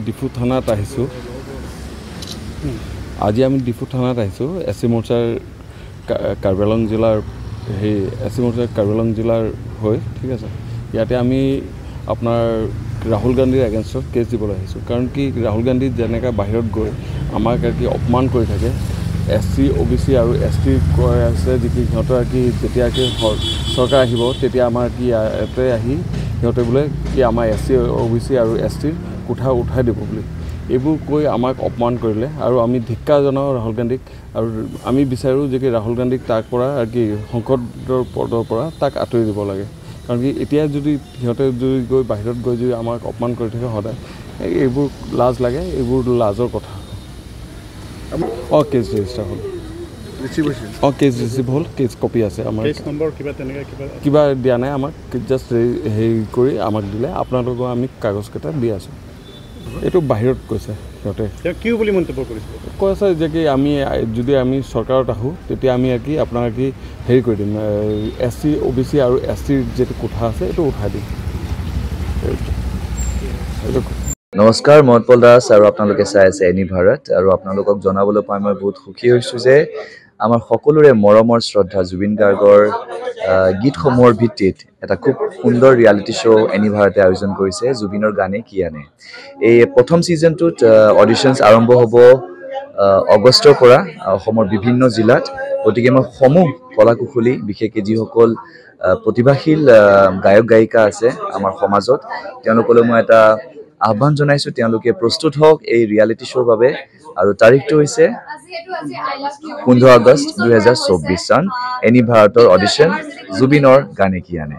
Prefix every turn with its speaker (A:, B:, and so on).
A: ডিফু থানাত আহিছোঁ। আজি আমি ডিফু থানাত আহিছোঁ। এছ.চি. মৰ্চাৰ কাৰ্বি আংলং জিলাৰ এছ.চি. মৰ্চাৰ কাৰ্বি আংলং জিলাৰ হৈ ঠিক আছে। ইয়াতে আমি আপোনাৰ ৰাহুল গান্ধীৰ এগেইনষ্টত কেছ দিবলৈ আহিছোঁ। কাৰণ কি ৰাহুল গান্ধী যেনেকৈ বাহিৰত গৈ আমাক কি অপমান কৰি থাকে, SC, OBC আৰু ST কৈ আছে যে কি সিহঁতৰ কি যেতিয়া কি চৰকাৰ আহিব তেতিয়া আমাৰ কি ইয়াতে আহি সিহঁতে বোলে কি আমাৰ SC, OBC আৰু STৰ কোঠা উঠাই দিব বুলি এইবোৰ কৈ আমাক অপমান কৰিলে। আৰু আমি ধিক্কাৰ জনাওঁ ৰাহুল গান্ধীক। আৰু আমি বিচাৰোঁ যে কি ৰাহুল গান্ধীক তাৰ পৰা আৰু কি সংসদৰ পদৰ পৰা তাক আঁতৰি দিব লাগে। কাৰণ কি এতিয়া যদি সিহঁতে যদি গৈ বাহিৰত গৈ যদি আমাক অপমান কৰি থাকে সদায়, এইবোৰ লাজ লাগে, এইবোৰ লাজৰ কথা। কেছ ৰেজিষ্টাৰ হ'ল, কেছ ৰিচিভ হ'ল, কেছ কপি আছে আমাৰ। কিবা দিয়া নাই আমাক, জাষ্ট হেৰি কৰি আমাক দিলে। আপোনালোকক আমি কাগজকেইটা দি আছোঁ। এইটো বাহিৰত কৈছে সিহঁতে।
B: কি বুলি মন্তব্য কৰিছে?
A: কৈছে যে কি যদি আমি চৰকাৰত আহোঁ তেতিয়া আমি কি আপোনাৰ কি হেৰি কৰি দিম, SC, OBC আৰু STৰ যিটো কোঠা আছে এইটো উঠাই দিম।
C: নমস্কাৰ, মই উৎপল দাস আৰু আপোনালোকে চাই আছে এনি ভাৰত। আৰু আপোনালোকক জনাবলৈ পাই মই বহুত সুখী হৈছোঁ যে আমাৰ সকলোৰে মৰমৰ শ্ৰদ্ধা জুবিন গাৰ্গৰ গীতসমূহৰ ভিত্তিত এটা খুব সুন্দৰ ৰিয়েলিটি শ্ব' এনি ভাৰতে আয়োজন কৰিছে, জুবিনৰ গানে কি আনে। এই প্ৰথম ছিজনটোত অডিশ্যনছ আৰম্ভ হ'ব আগষ্টৰ পৰা অসমৰ বিভিন্ন জিলাত। গতিকে মই সমূহ কলা কুশলী, বিশেষকৈ যিসকল প্ৰতিভাশীল গায়ক গায়িকা আছে আমাৰ সমাজত, তেওঁলোকলৈ মই এটা আহ্বান জনাইছোঁ, তেওঁলোকে প্ৰস্তুত হওক এই ৰিয়েলিটি শ্ব'ৰ বাবে। আৰু তাৰিখটো হৈছে 15 আগষ্ট 2024 চন। এনি ভাৰতৰ অডিশ্যন জুবিনৰ গানে কি আনে।